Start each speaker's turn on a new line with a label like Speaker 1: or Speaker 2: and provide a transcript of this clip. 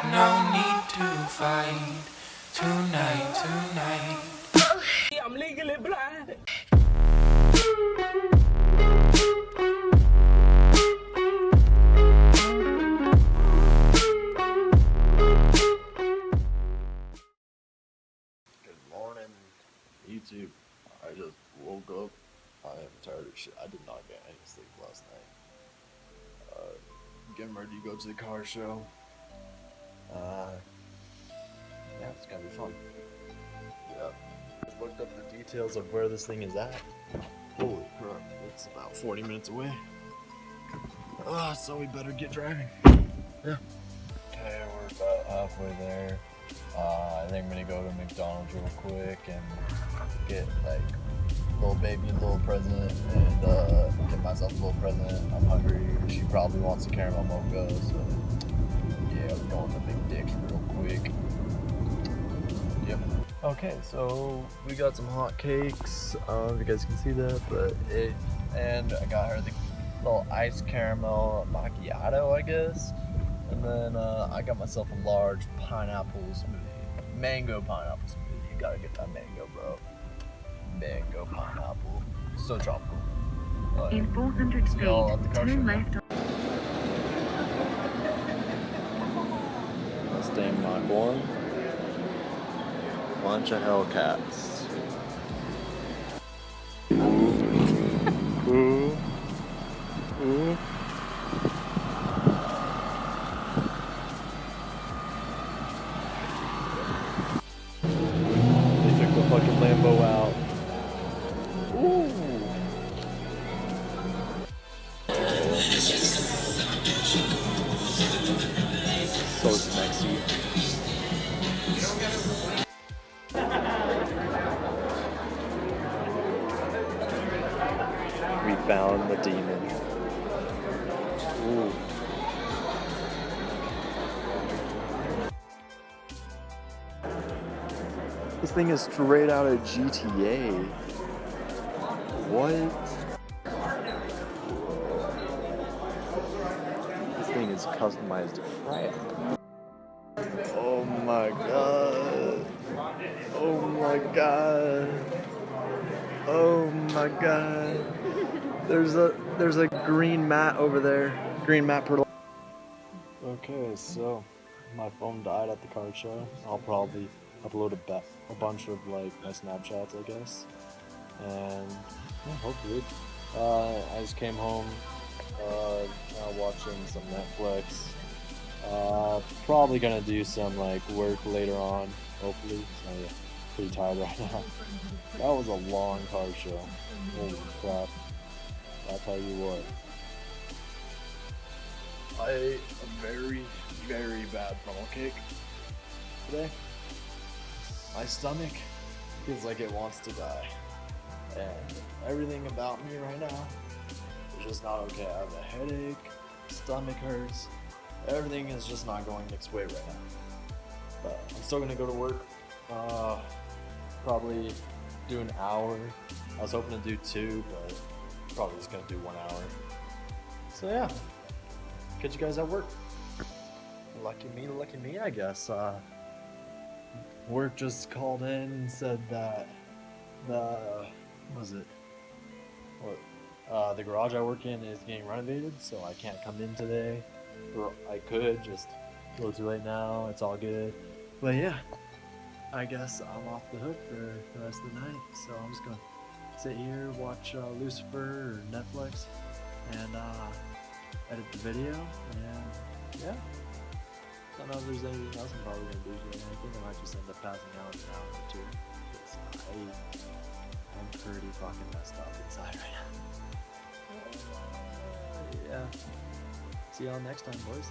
Speaker 1: got no need to fight tonight.
Speaker 2: I'm legally blind.
Speaker 3: Good morning, YouTube. I just woke up. I am tired of shit. I did not get any sleep last night. Getting ready to go to the car show. Yeah, it's gonna be fun. Yeah. Just looked up the details of where this thing is at. Holy crap, it's about 40 minutes away. So we better get driving. Yeah. Okay, we're about halfway there. I think I'm gonna go to McDonald's real quick and get like little baby a little present and get myself a little present. I'm hungry. She probably wants a caramel mocha, so yeah, we're going to Big Dick's real quick. Yep. Okay, so we got some hot cakes. If you guys can see that, and I got her the little iced caramel macchiato, I guess. And then I got myself a large pineapple smoothie. Mango pineapple smoothie. You gotta get that mango, bro. Mango pineapple. So tropical.
Speaker 4: In 400 feet, turn left.
Speaker 3: Mustang Mach 1. Bunch of Hellcats. Ooh. Ooh. They took the fucking Lambo out. Ooh. So sexy. We found the demon. Ooh. This thing is straight out of GTA. What? This thing is customized to crap. Oh my god. Oh my god. Oh my god. There's a green mat over there. Green mat per. Okay, so my phone died at the car show. I'll probably upload a bunch of like my Snapchats, I guess. And yeah, hopefully. I just came home, now watching some Netflix. Probably gonna do some like work later on, hopefully. So yeah, pretty tired right now. That was a long car show. Holy crap. I'll tell you what. I ate a very, very bad funnel cake today. My stomach feels like it wants to die. And everything about me right now is just not okay. I have a headache, stomach hurts, everything is just not going its way right now. But I'm still gonna go to work. Probably do an hour. I was hoping to do 2, but probably just gonna do 1 hour. So yeah, catch you guys at work. Lucky me, I guess. Work just called in and said that the garage I work in is getting renovated, so I can't come in today. Or I could, just a little too late now, it's all good. But yeah, I guess I'm off the hook for the rest of the night, so I'm just gonna sit here, watch Lucifer or Netflix, and edit the video, and yeah. Don't know if there's anything else I'm probably gonna do today. I think I might just end up passing out in an hour or 2. Because I'm pretty fucking messed up inside right now. Yeah. See y'all next time, boys.